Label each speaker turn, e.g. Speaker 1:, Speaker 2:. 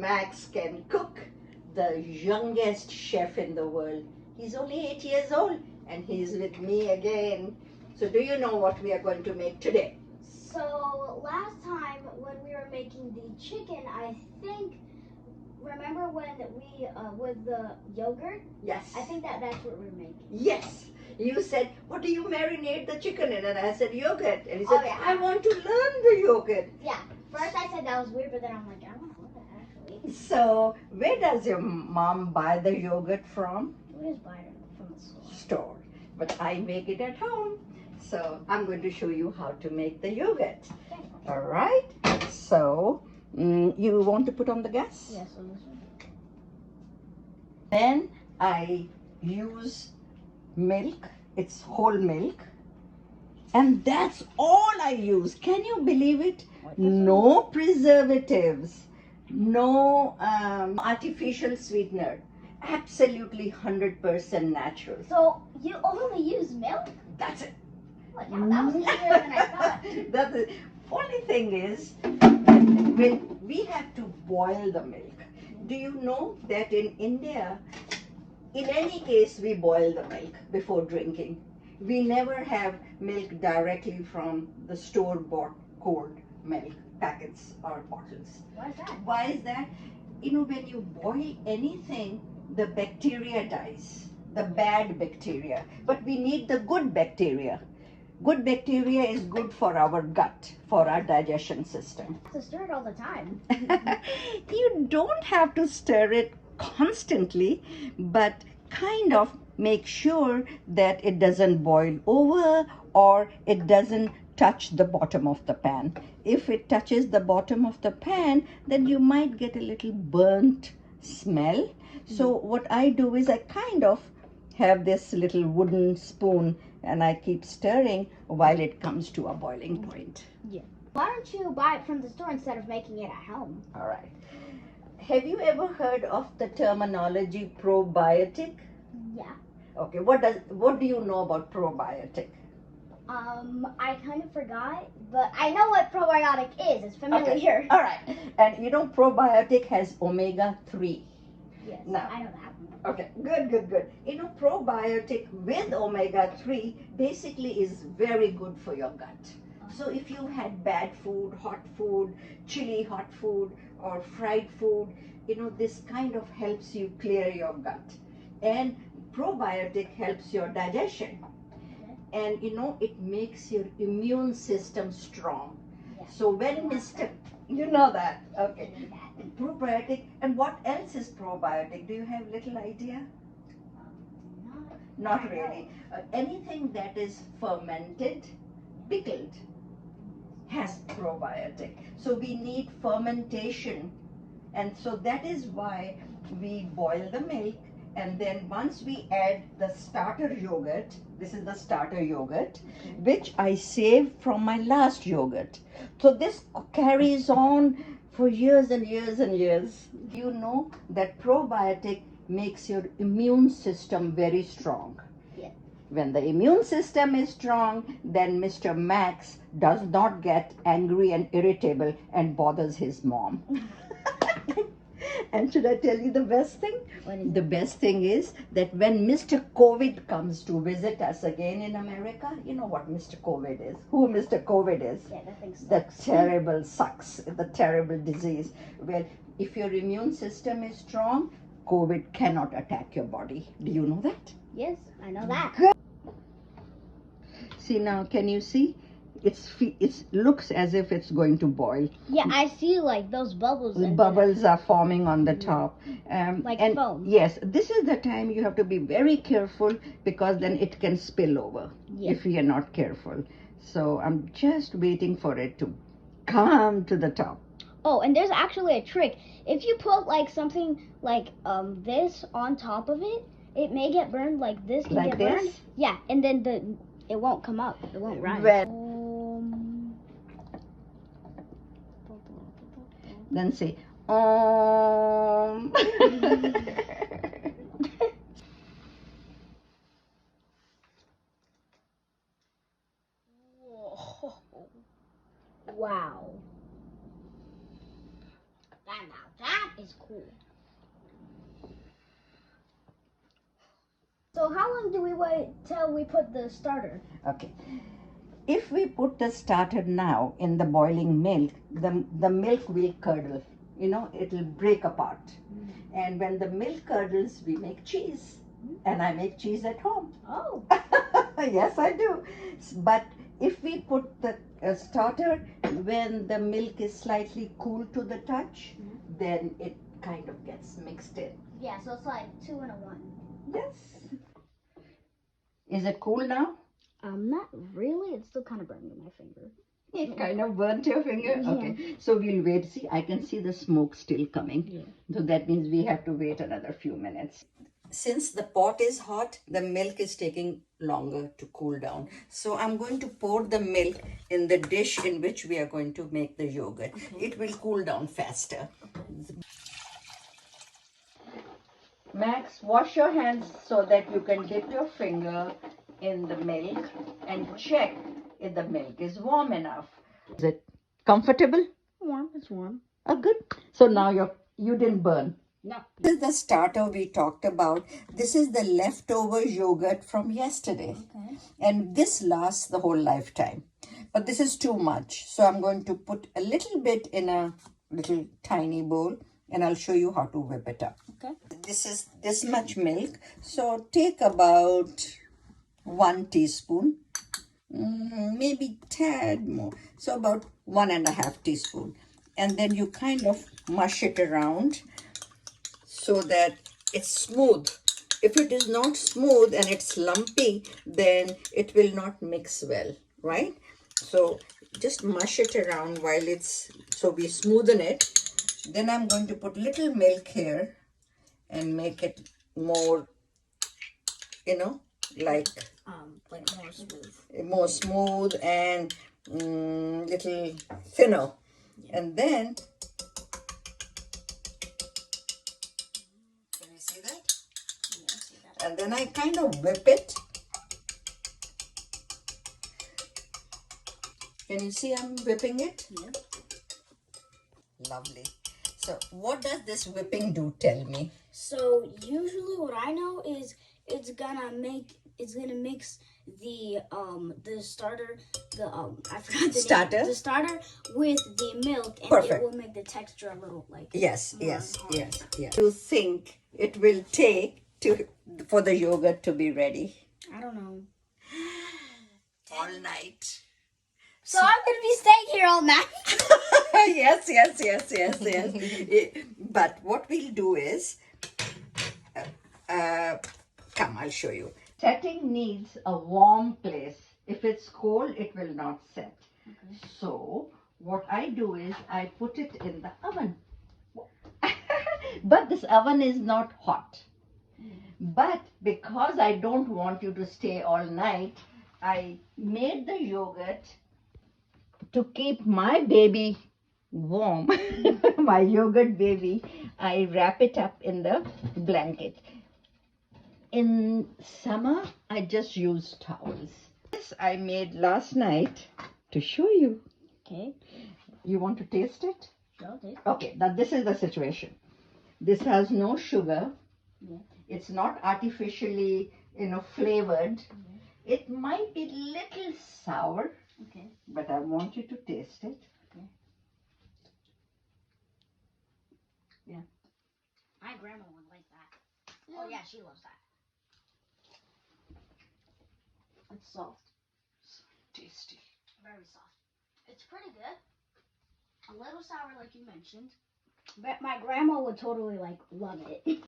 Speaker 1: Max can cook, the youngest chef in the world. He's only 8 years old and he's with me again. So do you know what we are going to make today?
Speaker 2: So last time when we were making the chicken, I think, remember when we, with the yogurt?
Speaker 1: Yes.
Speaker 2: I think that's what we're making.
Speaker 1: Yes. You said, what do you marinate the chicken in? And I said, yogurt. And he said,
Speaker 2: Oh, yeah.
Speaker 1: I want to learn the yogurt.
Speaker 2: Yeah. First I said that was weird, but then I'm like, I don't know that actually.
Speaker 1: So where does your mom buy the yogurt from?
Speaker 2: We just buy it from the store.
Speaker 1: Store. But I make it at home. So I'm going to show you how to make the yogurt.
Speaker 2: Okay.
Speaker 1: All right. So you want to put on the gas?
Speaker 2: Yes, on this one.
Speaker 1: Then I use milk. It's whole milk. And that's all I use. Can you believe it? No preservatives. No artificial sweetener. Absolutely 100% natural.
Speaker 2: So you only use milk?
Speaker 1: That's it.
Speaker 2: Well, yeah, that was easier than I thought.
Speaker 1: The only thing is, when we have to boil the milk. Do you know that in India, in any case, we boil the milk before drinking. We never have milk directly from the store-bought cold milk packets or bottles.
Speaker 2: Why is that?
Speaker 1: Why is that? You know, when you boil anything, the bacteria dies, the bad bacteria. But we need the good bacteria. Good bacteria is good for our gut, for our digestion system.
Speaker 2: To stir it all the time.
Speaker 1: You don't have to stir it constantly, but kind of make sure that it doesn't boil over or it doesn't touch the bottom of the pan. If it touches the bottom of the pan, then you might get a little burnt smell. So what I do is I kind of have this little wooden spoon and I keep stirring while it comes to a boiling point.
Speaker 2: Yeah. Why don't you buy it from the store instead of making it at home?
Speaker 1: All right. Have you ever heard of the terminology probiotic?
Speaker 2: Yeah.
Speaker 1: Okay, what do you know about probiotic?
Speaker 2: I kind of forgot, but I know what probiotic is. It's familiar.
Speaker 1: Okay. All right. And you know probiotic has omega-3.
Speaker 2: Yes,
Speaker 1: Now,
Speaker 2: I know that one.
Speaker 1: Okay, good. You know, probiotic with omega-3 basically is very good for your gut. So if you had bad food, hot food, chili hot food, or fried food, you know, this kind of helps you clear your gut. And probiotic helps your digestion. And you know, it makes your immune system strong.
Speaker 2: Yeah.
Speaker 1: So when you know that, okay. Probiotic, and what else is probiotic? Do you have little idea? Not really. Anything that is fermented, pickled, has probiotic. So we need fermentation, and so that is why we boil the milk, and then once we add the starter yogurt, this is the starter yogurt, which I saved from my last yogurt. So this carries on for years and years and years. You know that probiotic makes your immune system very strong.
Speaker 2: Yeah.
Speaker 1: When the immune system is strong, then Mr. Max does not get angry and irritable and bothers his mom. And should I tell you the best thing?
Speaker 2: What is
Speaker 1: The best thing is that when Mr. COVID comes to visit us again in America, you know what Mr. COVID is, who Mr. COVID is.
Speaker 2: Yeah, that thing sucks.
Speaker 1: The terrible sucks, the terrible disease. Well, if your immune system is strong, COVID cannot attack your body. Do you know that?
Speaker 2: Yes, I know that.
Speaker 1: Good. See now, can you see? It looks as if it's going to boil.
Speaker 2: Yeah, I see like those bubbles.
Speaker 1: Bubbles are forming on the top.
Speaker 2: Like
Speaker 1: and
Speaker 2: foam.
Speaker 1: Yes, this is the time you have to be very careful because then it can spill over if you're not careful. So I'm just waiting for it to come to the top.
Speaker 2: Oh, and there's actually a trick. If you put like something like this on top of it, it may get burned. Like this can
Speaker 1: Like
Speaker 2: get burned.
Speaker 1: this?
Speaker 2: Yeah, and then it won't come up. It won't rise.
Speaker 1: Well, then say, Whoa.
Speaker 2: Wow. Now that is cool. So how long do we wait till we put the starter?
Speaker 1: Okay. If we put the starter now in the boiling milk, the milk will curdle. You know, it'll break apart. And when the milk curdles, we make cheese. And I make cheese at home.
Speaker 2: Oh.
Speaker 1: Yes, I do. But if we put the starter when the milk is slightly cool to the touch, then it kind of gets mixed in.
Speaker 2: Yeah, so it's like 2 in 1.
Speaker 1: Yes. Is it cool now?
Speaker 2: Not really. It's still kind of burning my finger.
Speaker 1: It kind of burnt your finger?
Speaker 2: Yeah.
Speaker 1: Okay. So we'll wait. See, I can see the smoke still coming.
Speaker 2: Yeah.
Speaker 1: So that means we have to wait another few minutes. Since the pot is hot, the milk is taking longer to cool down. So I'm going to pour the milk in the dish in which we are going to make the yogurt. Okay. It will cool down faster. Max, wash your hands so that you can dip your finger in the milk and check if the milk is warm enough. Is it comfortable?
Speaker 2: Warm. It's warm.
Speaker 1: Oh, good. So now you didn't burn.
Speaker 2: No.
Speaker 1: This is the starter we talked about. This is the leftover yogurt from yesterday.
Speaker 2: Okay.
Speaker 1: And this lasts the whole lifetime. But this is too much. So I'm going to put a little bit in a little tiny bowl and I'll show you how to whip it up.
Speaker 2: Okay.
Speaker 1: This is this much milk. So take about 1 teaspoon, maybe tad more. So about 1.5 teaspoon. And then you kind of mush it around so that it's smooth. If it is not smooth and it's lumpy, then it will not mix well, right? So just mush it around while so we smoothen it. Then I'm going to put little milk here and make it more, like more smooth and little thinner. And then can you see that?
Speaker 2: Yeah, I see that.
Speaker 1: And then I kind of whip it. Can you see I'm whipping it?
Speaker 2: Yeah.
Speaker 1: Lovely. So what does this whipping do? Tell me.
Speaker 2: So usually what I know is it's gonna mix the starter, I forgot the
Speaker 1: Starter?
Speaker 2: name. The starter with the milk, and
Speaker 1: Perfect.
Speaker 2: it will make the texture a little like
Speaker 1: Yes.
Speaker 2: more hard.
Speaker 1: You think it will take for the yogurt to be ready?
Speaker 2: I don't know.
Speaker 1: All night.
Speaker 2: So I'm gonna be staying here all night.
Speaker 1: Yes. But what we'll do is, come, I'll show you. Setting needs a warm place. If it's cold, it will not set.
Speaker 2: Okay.
Speaker 1: So what I do is I put it in the oven. But this oven is not hot. But because I don't want you to stay all night, I made the yogurt to keep my baby warm, my yogurt baby. I wrap it up in the blanket. In summer, I just use towels. This I made last night to show you.
Speaker 2: Okay.
Speaker 1: You want to taste it?
Speaker 2: Sure.
Speaker 1: Okay, now this is the situation. This has no sugar.
Speaker 2: Yeah.
Speaker 1: It's not artificially, flavored. It might be little sour.
Speaker 2: Okay.
Speaker 1: But I want you to taste it.
Speaker 2: Okay.
Speaker 1: Yeah.
Speaker 2: My grandma would like that. Yeah. Oh yeah, she loves that. It's soft.
Speaker 1: Tasty.
Speaker 2: Very soft. It's pretty good. A little sour like you mentioned. But my grandma would totally love it.